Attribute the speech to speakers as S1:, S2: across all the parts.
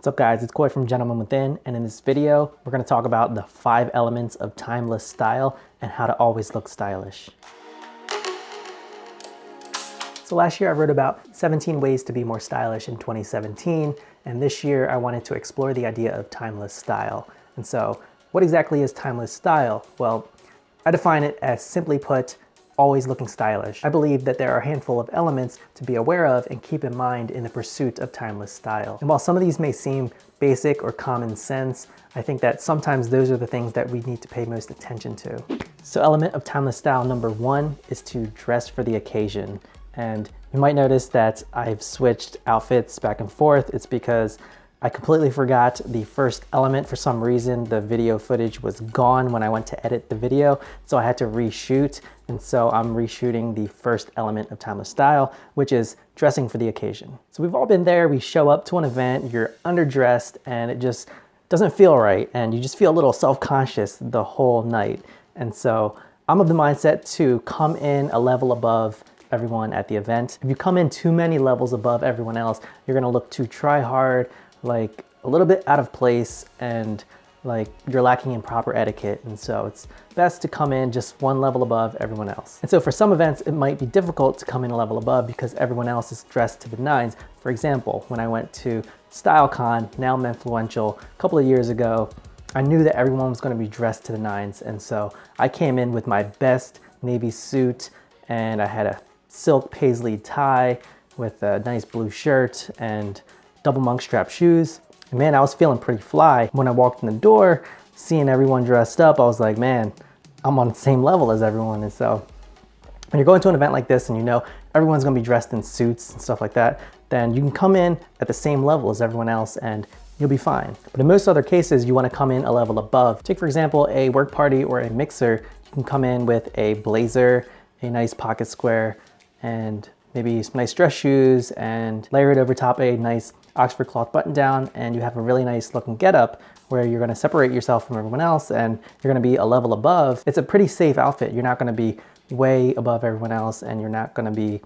S1: What's up guys, it's Coy from Gentleman Within, and in this video, we're gonna talk about the 5 elements of timeless style and how to always look stylish. So last year I wrote about 17 ways to be more stylish in 2017, and this year I wanted to explore the idea of timeless style. And so, what exactly is timeless style? Well, I define it as, simply put, always looking stylish. I believe that there are a handful of elements to be aware of and keep in mind in the pursuit of timeless style. And while some of these may seem basic or common sense, I think that sometimes those are the things that we need to pay most attention to. So element of timeless style number 1 is to dress for the occasion. And you might notice that I've switched outfits back and forth. It's because I completely forgot the first element. For some reason, the video footage was gone when I went to edit the video, so I had to reshoot. And so I'm reshooting the first element of timeless style, which is dressing for the occasion. So we've all been there. We show up to an event, you're underdressed, and it just doesn't feel right. And you just feel a little self-conscious the whole night. And so I'm of the mindset to come in a level above everyone at the event. If you come in too many levels above everyone else, you're gonna look too try hard, like a little bit out of place, and like you're lacking in proper etiquette. And so it's best to come in just one level above everyone else. And so for some events, it might be difficult to come in a level above because everyone else is dressed to the nines. For example, when I went to StyleCon, now Menfluential, a couple of years ago, I knew that everyone was gonna be dressed to the nines. And so I came in with my best navy suit, and I had a silk paisley tie with a nice blue shirt and double monk strap shoes. And man, I was feeling pretty fly. When I walked in the door, seeing everyone dressed up, I was like, man, I'm on the same level as everyone. And so when you're going to an event like this and you know everyone's gonna be dressed in suits and stuff like that, then you can come in at the same level as everyone else and you'll be fine. But in most other cases, you wanna come in a level above. Take for example, a work party or a mixer. You can come in with a blazer, a nice pocket square, and maybe some nice dress shoes, and layer it over top a nice Oxford cloth button down, and you have a really nice looking getup where you're gonna separate yourself from everyone else and you're gonna be a level above. It's a pretty safe outfit. You're not gonna be way above everyone else, and you're not gonna be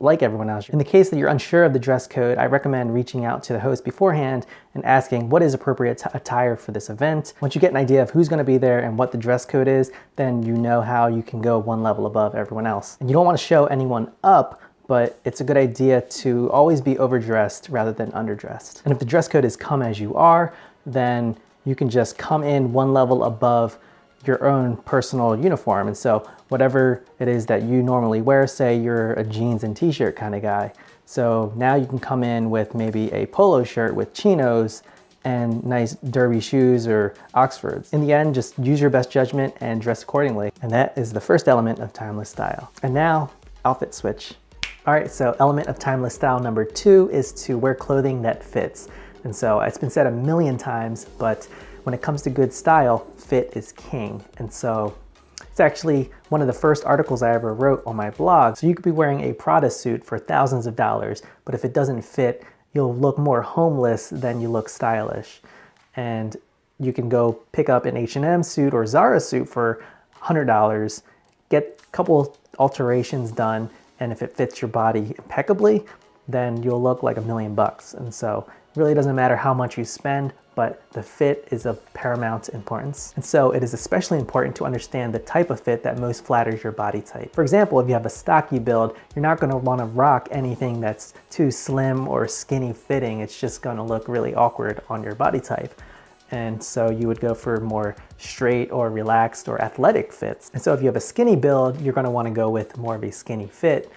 S1: like everyone else. In the case that you're unsure of the dress code, I recommend reaching out to the host beforehand and asking what is appropriate attire for this event. Once you get an idea of who's gonna be there and what the dress code is, then you know how you can go one level above everyone else. And you don't wanna show anyone up, but it's a good idea to always be overdressed rather than underdressed. And if the dress code is come as you are, then you can just come in one level above your own personal uniform. And so whatever it is that you normally wear, say you're a jeans and t-shirt kind of guy. So now you can come in with maybe a polo shirt with chinos and nice derby shoes or Oxfords. In the end, just use your best judgment and dress accordingly. And that is the first element of timeless style. And now, outfit switch. All right, so element of timeless style number 2 is to wear clothing that fits. And so it's been said a million times, but when it comes to good style, fit is king. And so it's actually one of the first articles I ever wrote on my blog. So you could be wearing a Prada suit for thousands of dollars, but if it doesn't fit, you'll look more homeless than you look stylish. And you can go pick up an H&M suit or Zara suit for $100, get a couple alterations done, and if it fits your body impeccably, then you'll look like $1,000,000. And so it really doesn't matter how much you spend, but the fit is of paramount importance. And so it is especially important to understand the type of fit that most flatters your body type. For example, if you have a stocky build, you're not gonna wanna rock anything that's too slim or skinny fitting. It's just gonna look really awkward on your body type. And so you would go for more straight or relaxed or athletic fits. And so if you have a skinny build, you're gonna wanna go with more of a skinny fit.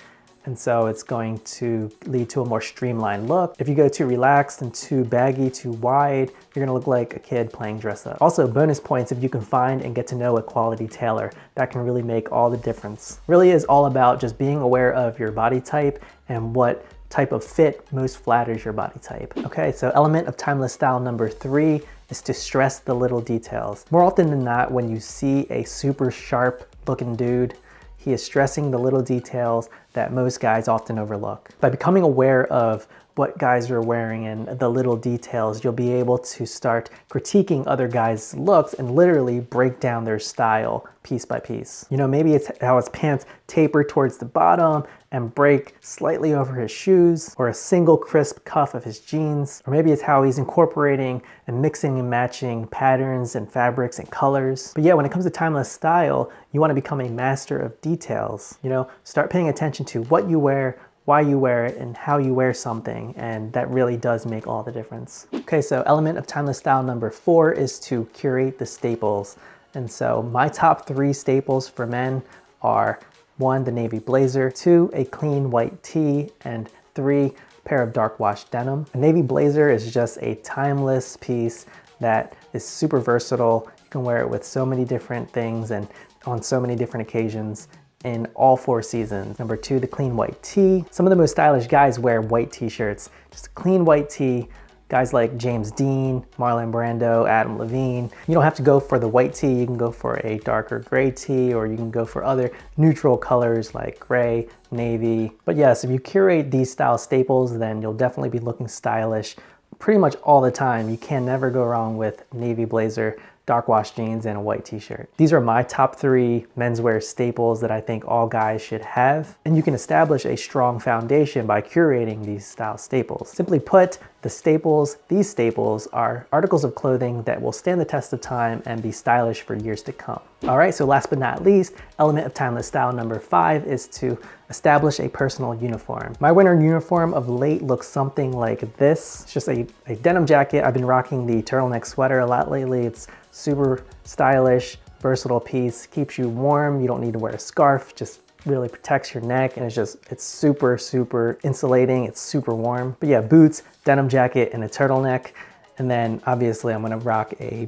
S1: And so it's going to lead to a more streamlined look. If you go too relaxed and too baggy, too wide, you're gonna look like a kid playing dress up. Also, bonus points if you can find and get to know a quality tailor. That can really make all the difference. Really is all about just being aware of your body type and what type of fit most flatters your body type. Okay, so element of timeless style number 3 is to stress the little details. More often than not, when you see a super sharp looking dude, he is stressing the little details that most guys often overlook. By becoming aware of what guys are wearing and the little details, you'll be able to start critiquing other guys' looks and literally break down their style piece by piece. You know, maybe it's how his pants taper towards the bottom and break slightly over his shoes, or a single crisp cuff of his jeans, or maybe it's how he's incorporating and mixing and matching patterns and fabrics and colors. But yeah, when it comes to timeless style, you want to become a master of details. You know, start paying attention to what you wear, why you wear it, and how you wear something, and that really does make all the difference. Okay, so element of timeless style number 4 is to curate the staples. And so my top 3 staples for men are 1, the navy blazer, 2, a clean white tee, and 3, pair of dark wash denim. A navy blazer is just a timeless piece that is super versatile. You can wear it with so many different things and on so many different occasions in all 4 seasons. Number 2, the clean white tee. Some of the most stylish guys wear white t-shirts. Just a clean white tee. Guys like James Dean, Marlon Brando, Adam Levine. You don't have to go for the white tee. You can go for a darker gray tee, or you can go for other neutral colors like gray, navy. But yes, if you curate these style staples, then you'll definitely be looking stylish pretty much all the time. You can never go wrong with navy blazer, dark wash jeans, and a white t-shirt. These are my top 3 menswear staples that I think all guys should have. And you can establish a strong foundation by curating these style staples. Simply put, these staples are articles of clothing that will stand the test of time and be stylish for years to come. All right, so last but not least, element of timeless style number 5 is to establish a personal uniform. My winter uniform of late looks something like this. It's just a denim jacket. I've been rocking the turtleneck sweater a lot lately. It's super stylish, versatile piece, keeps you warm. You don't need to wear a scarf, just really protects your neck, and it's super insulating. It's super warm. But yeah, boots, denim jacket, and a turtleneck. And then obviously I'm gonna rock a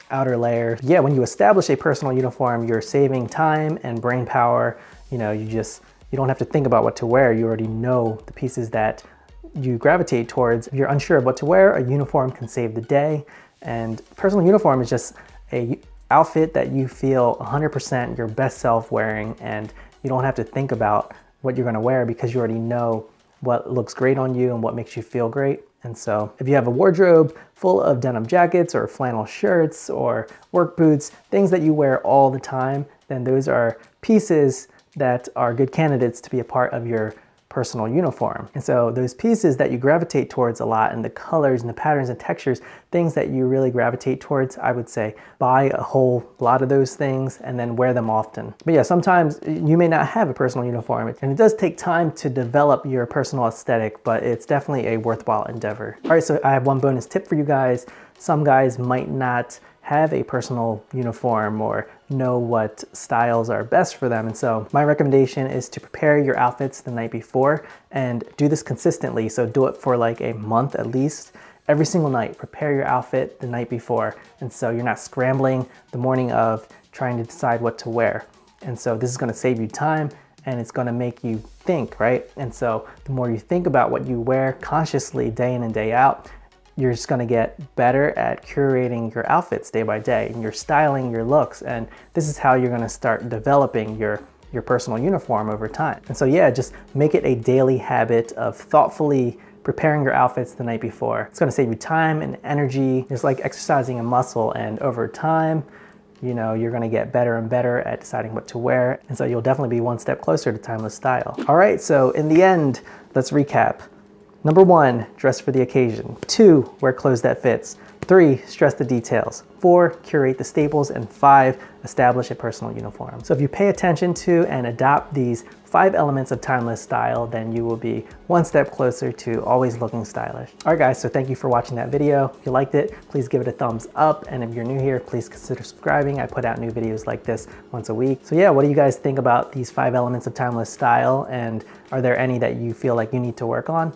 S1: outer layer. Yeah, when you establish a personal uniform, you're saving time and brain power. You know, you don't have to think about what to wear. You already know the pieces that you gravitate towards. If you're unsure of what to wear, a uniform can save the day. And personal uniform is just a outfit that you feel 100% your best self wearing, and you don't have to think about what you're gonna wear because you already know what looks great on you and what makes you feel great. And so if you have a wardrobe full of denim jackets or flannel shirts or work boots, things that you wear all the time, then those are pieces that are good candidates to be a part of your personal uniform. And so those pieces that you gravitate towards a lot, and the colors and the patterns and textures, things that you really gravitate towards, I would say buy a whole lot of those things and then wear them often. But yeah, sometimes you may not have a personal uniform, and it does take time to develop your personal aesthetic, but it's definitely a worthwhile endeavor. All right, so I have one bonus tip for you guys. Some guys might not have a personal uniform or know what styles are best for them. And so my recommendation is to prepare your outfits the night before and do this consistently. So do it for like a month at least. Every single night, prepare your outfit the night before. And so you're not scrambling the morning of trying to decide what to wear. And so this is gonna save you time, and it's gonna make you think, right? And so the more you think about what you wear consciously day in and day out, you're just gonna get better at curating your outfits day by day, and you're styling your looks. And this is how you're gonna start developing your personal uniform over time. And so yeah, just make it a daily habit of thoughtfully preparing your outfits the night before. It's gonna save you time and energy. It's like exercising a muscle, and over time, you know, you're gonna get better and better at deciding what to wear. And so you'll definitely be one step closer to timeless style. All right, so in the end, let's recap. Number 1, dress for the occasion. 2, wear clothes that fits. 3, stress the details. 4, curate the staples. And 5, establish a personal uniform. So if you pay attention to and adopt these 5 elements of timeless style, then you will be one step closer to always looking stylish. All right guys, so thank you for watching that video. If you liked it, please give it a thumbs up. And if you're new here, please consider subscribing. I put out new videos like this once a week. So yeah, what do you guys think about these 5 elements of timeless style? And are there any that you feel like you need to work on?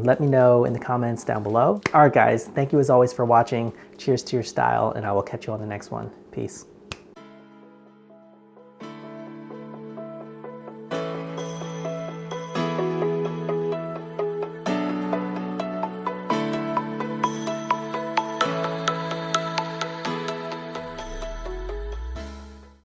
S1: Let me know in the comments down below. All right guys, thank you as always for watching. Cheers to your style, and I will catch you on the next one. Peace.